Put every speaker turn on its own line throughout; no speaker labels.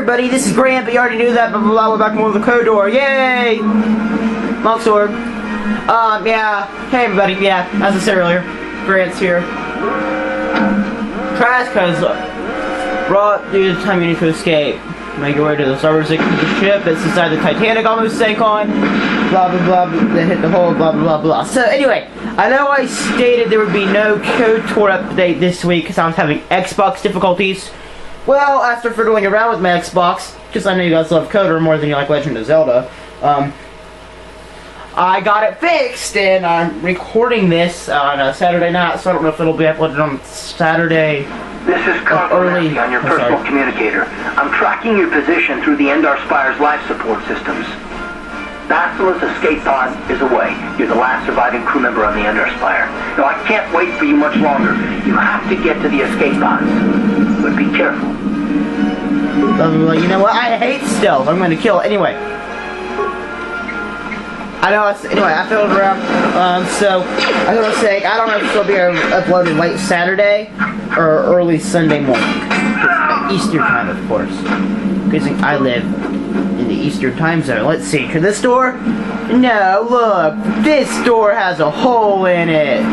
everybody, this is Grant, but you already knew that, blah blah blah, we're back with the code door, yay! Longsword. Yeah, hey everybody, yeah, as I said earlier, Grant's here. Trash cause brought due to the time you need to escape. Make your way to the starboard section of the ship that's inside the Titanic almost sank on. Blah blah blah, they hit the hole, blah blah blah blah. So anyway, I know I stated there would be no code tour update this week because I was having Xbox difficulties. Well, after fiddling around with my Xbox, because I know you guys love Coder more than you like Legend of Zelda, I got it fixed, and I'm recording this on a Saturday night, so I don't know if it'll be uploaded on Saturday.
This is early on your personal communicator. I'm tracking your position through the Endar Spire's life support systems. Basila's escape pod is away. You're the last surviving crew member on the Endar Spire. Now, I can't wait for you much longer. You have to get to the escape pods. But be careful.
You know what? I hate stealth. I'm going to kill it anyway. I know. Anyway, I fiddled around. So I was saying, I don't know if it'll be uploaded late Saturday or early Sunday morning. Eastern time, of course. Because I live in the Eastern time zone. Let's see. Can this door? No. Look, this door has a hole in it.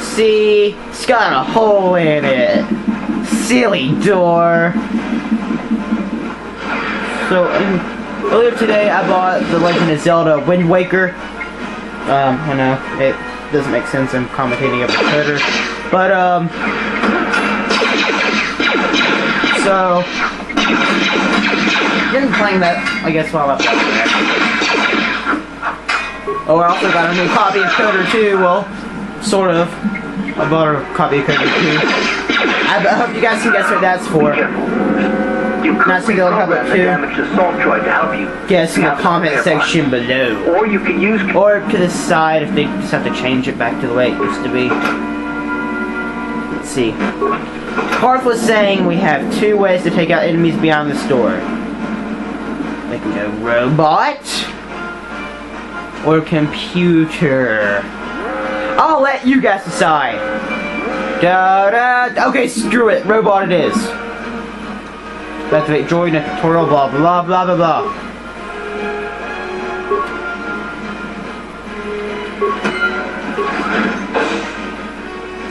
See, it's got a hole in it. Silly door. So, earlier today I bought The Legend of Zelda Wind Waker. I know, it doesn't make sense I'm commentating over Twitter. But, so, been playing that, I guess, while I'm there. Oh, I also got a new copy of Coder 2, well, sort of. I bought a copy of Coder 2. I hope you guys can guess what that's for. Not to go have it too. Guess in the comment section below.
Or you can use...
Or to the side if they just have to change it back to the way it used to be. Let's see. Karth was saying we have 2 ways to take out enemies beyond this door. They can go robot or computer. I'll let you guys decide. Okay, screw it. Robot it is. Activate droid in a tutorial, blah blah blah blah blah.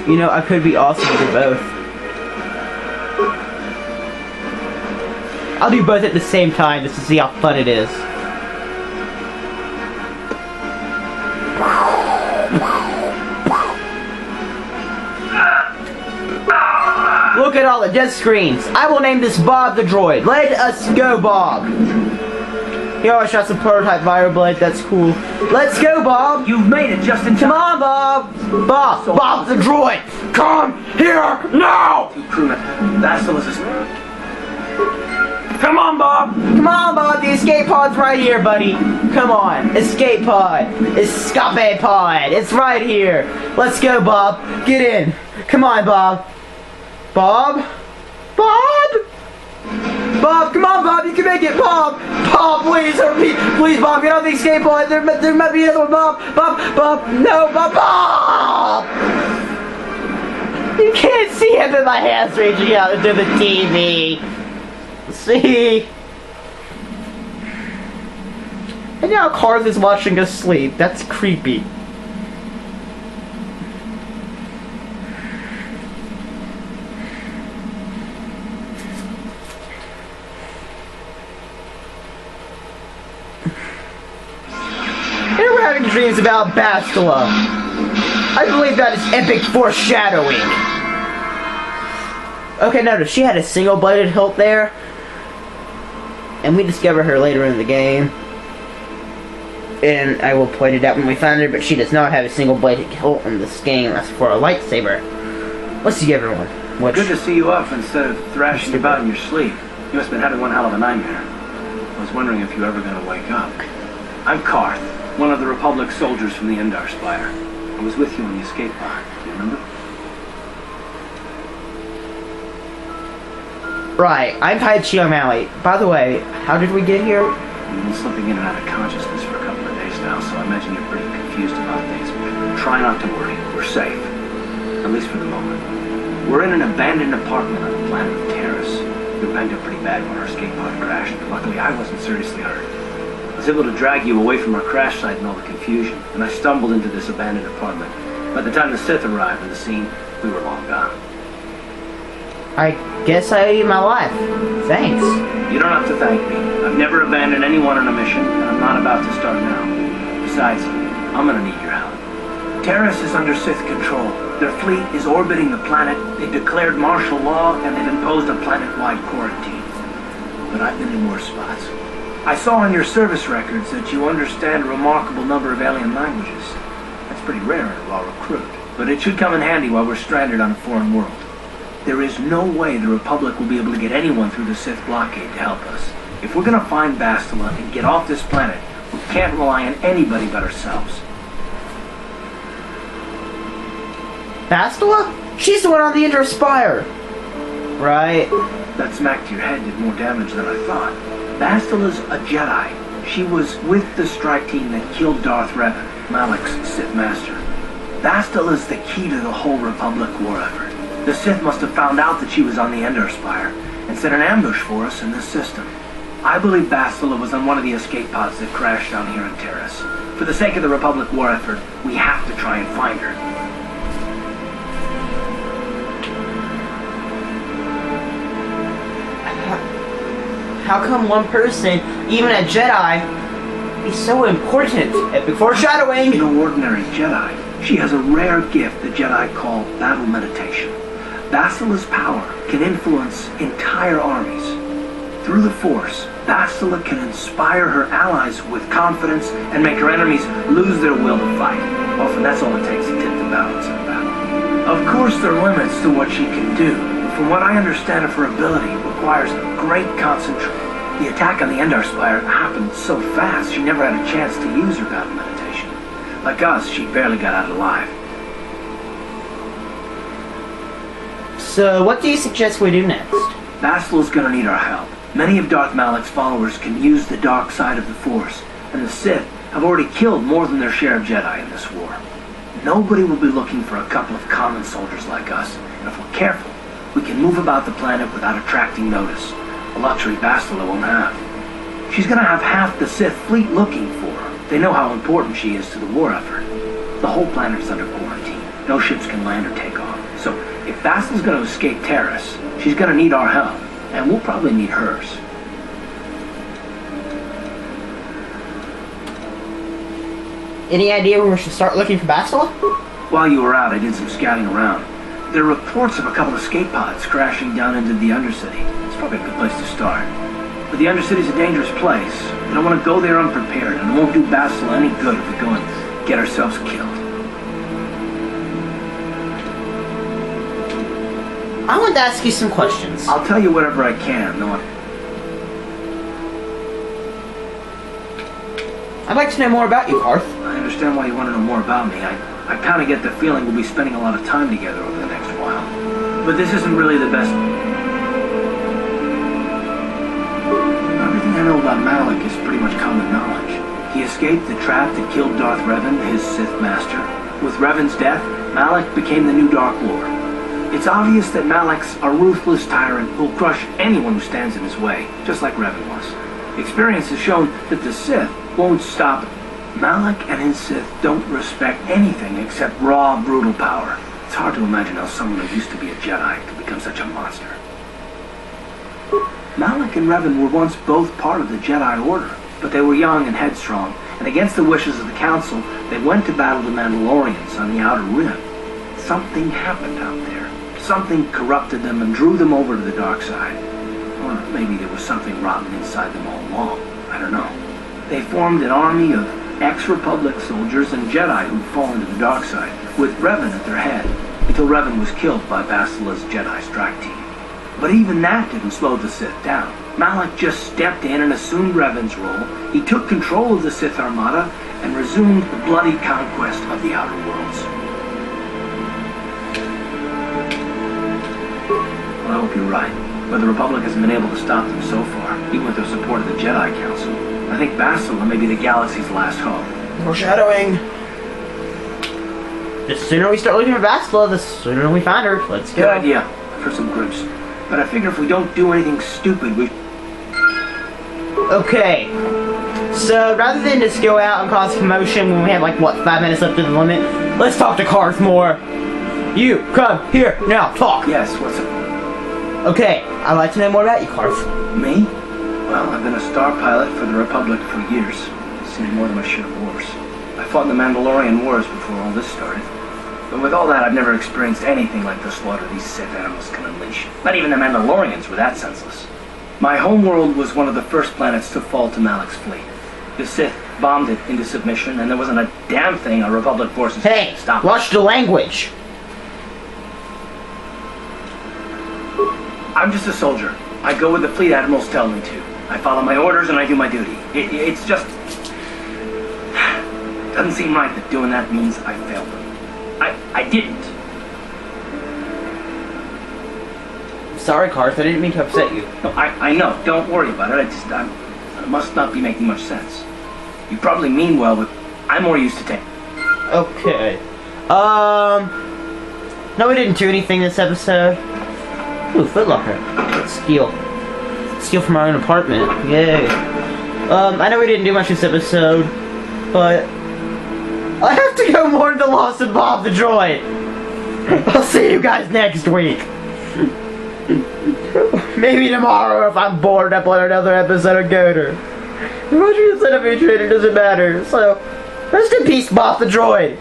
You know, I could be awesome to do both. I'll do both at the same time just to see how fun it is. Look at all the death screens. I will name this Bob the droid. Let us go, Bob. He always shot some prototype Vibroblade. That's cool. Let's go, Bob.
You've made it just in time.
Come on, Bob. Bob the droid. Come here now. Come on, Bob. Come on, Bob. The escape pod's right here, buddy. Come on. Escape pod. Escape pod. It's right here. Let's go, Bob. Get in. Come on, Bob. Bob? Bob? Bob, come on, Bob, you can make it, Bob! Bob, please, hurt me! Please, Bob, get on the escape pod! There might be another one, Bob! Bob, no, Bob! You can't see him in my hands reaching out into the TV! See? And now Karth is watching us sleep. That's creepy. Having dreams about Bastila. I believe that is epic foreshadowing. Okay, notice she had a single-bladed hilt there, and we discover her later in the game. And I will point it out when we find her, but she does not have a single-bladed hilt in this game. That's for a lightsaber. Let's see everyone.
Good to see you up instead of thrashing about in your sleep. You must have been having one hell of a nightmare. I was wondering if you were ever going to wake up. I'm Karth. One of the Republic soldiers from the Endar Spire. I was with you on the escape pod. Do you remember?
Right. I'm Omali. By the way, how did we get here?
You've been slipping in and out of consciousness for a couple of days now, so I imagine you're pretty confused about things. But try not to worry. We're safe. At least for the moment. We're in an abandoned apartment on the planet of Taris. We were banged up pretty bad when our escape pod crashed. Luckily, I wasn't seriously hurt. I was able to drag you away from our crash site in all the confusion, and I stumbled into this abandoned apartment. By the time the Sith arrived on the scene, we were long gone.
I guess I owe you my life. Thanks.
You don't have to thank me. I've never abandoned anyone on a mission, and I'm not about to start now. Besides, I'm gonna need your help. Taris is under Sith control. Their fleet is orbiting the planet, they've declared martial law, and they've imposed a planet-wide quarantine. But I've been in worse spots. I saw on your service records that you understand a remarkable number of alien languages. That's pretty rare in a raw recruit, but it should come in handy while we're stranded on a foreign world. There is no way the Republic will be able to get anyone through the Sith blockade to help us. If we're gonna find Bastila and get off this planet, we can't rely on anybody but ourselves.
Bastila? She's the one on the Endar Spire. Right.
That smack to your head did more damage than I thought. Bastila's a Jedi. She was with the strike team that killed Darth Revan, Malik's Sith master. Bastila's the key to the whole Republic war effort. The Sith must have found out that she was on the Endar Spire and set an ambush for us in this system. I believe Bastila was on one of the escape pods that crashed down here in Taris. For the sake of the Republic war effort, we have to try and find her.
How come one person, even a Jedi, is so important? Epic foreshadowing!
No ordinary Jedi. She has a rare gift the Jedi call battle meditation. Bastila's power can influence entire armies. Through the Force, Bastila can inspire her allies with confidence and make her enemies lose their will to fight. Often that's all it takes to tip the balance in a battle. Of course there are limits to what she can do. From what I understand of her ability, it requires great concentration. The attack on the Endar Spire happened so fast, she never had a chance to use her battle meditation. Like us, she barely got out alive.
So, what do you suggest we do next?
Bastila's gonna need our help. Many of Darth Malik's followers can use the dark side of the Force, and the Sith have already killed more than their share of Jedi in this war. Nobody will be looking for a couple of common soldiers like us, and if we're careful, we can move about the planet without attracting notice, a luxury Bastila won't have. She's gonna have half the Sith fleet looking for her. They know how important she is to the war effort. The whole planet is under quarantine. No ships can land or take off. So, if Bastila's gonna escape Taris, she's gonna need our help, and we'll probably need hers.
Any idea when we should start looking for Bastila?
While you were out, I did some scouting around. There are reports of a couple of escape pods crashing down into the Undercity. It's probably a good place to start. But the Undercity's a dangerous place. We don't want to go there unprepared, and it won't do Bastila any good if we go and get ourselves killed.
I want to ask you some questions.
I'll tell you whatever I can, though.
I'd like to know more about you, Karth.
I understand why you want to know more about me. I kind of get the feeling we'll be spending a lot of time together over the next while. But this isn't really the best. Everything I know about Malik is pretty much common knowledge. He escaped the trap that killed Darth Revan, his Sith master. With Revan's death, Malik became the new Dark Lord. It's obvious that Malik's a ruthless tyrant who'll crush anyone who stands in his way, just like Revan was. Experience has shown that the Sith won't stop him. Malik and his Sith don't respect anything except raw, brutal power. It's hard to imagine how someone who used to be a Jedi could become such a monster. Malik and Revan were once both part of the Jedi Order, but they were young and headstrong, and against the wishes of the Council, they went to battle the Mandalorians on the Outer Rim. Something happened out there. Something corrupted them and drew them over to the dark side. Or maybe there was something rotten inside them all along. I don't know. They formed an army of ex-Republic soldiers and Jedi who'd fallen to the dark side, with Revan at their head, until Revan was killed by Bastila's Jedi strike team. But even that didn't slow the Sith down. Malik just stepped in and assumed Revan's role. He took control of the Sith Armada and resumed the bloody conquest of the Outer Worlds. Well, I hope you're right. But the Republic hasn't been able to stop them so far, even with the support of the Jedi Council. I think Bastila may be the galaxy's last hope.
Foreshadowing. The sooner we start looking for Bastila, the sooner we find her. Let's go.
Good idea. For some groups. But I figure if we don't do anything stupid, we...
Okay. So, rather than just go out and cause commotion when we have, like, what, 5 minutes left of the limit, let's talk to Karth more. You, come here, now, talk.
Yes, what's up?
Okay, I'd like to know more about you, Karth.
Me? Well, I've been a star pilot for the Republic for years. Seen more than my share of wars. I fought in the Mandalorian Wars before all this started. But with all that, I've never experienced anything like the slaughter these Sith animals can unleash. Not even the Mandalorians were that senseless. My homeworld was one of the first planets to fall to Malak's fleet. The Sith bombed it into submission, and there wasn't a damn thing our Republic forces
Hey,
could stop.
watch the language.
I'm just a soldier. I go where the fleet admirals tell me to. I follow my orders and I do my duty. It's just... doesn't seem right that doing that means I failed them. I didn't.
Sorry, Karth, I didn't mean to upset you.
No, I know. Don't worry about it. I must not be making much sense. You probably mean well, but I'm more used to taking.
Okay. No, we didn't do anything this episode. Ooh, footlocker. Let's steal. Steal from our own apartment. Yay. I know we didn't do much this episode, but I have to go more into Lost and Bob the Droid. I'll see you guys next week. Maybe tomorrow if I'm bored, upload another episode of Goater. As much as instead of a trader doesn't matter. So, rest in peace, Bob the Droid.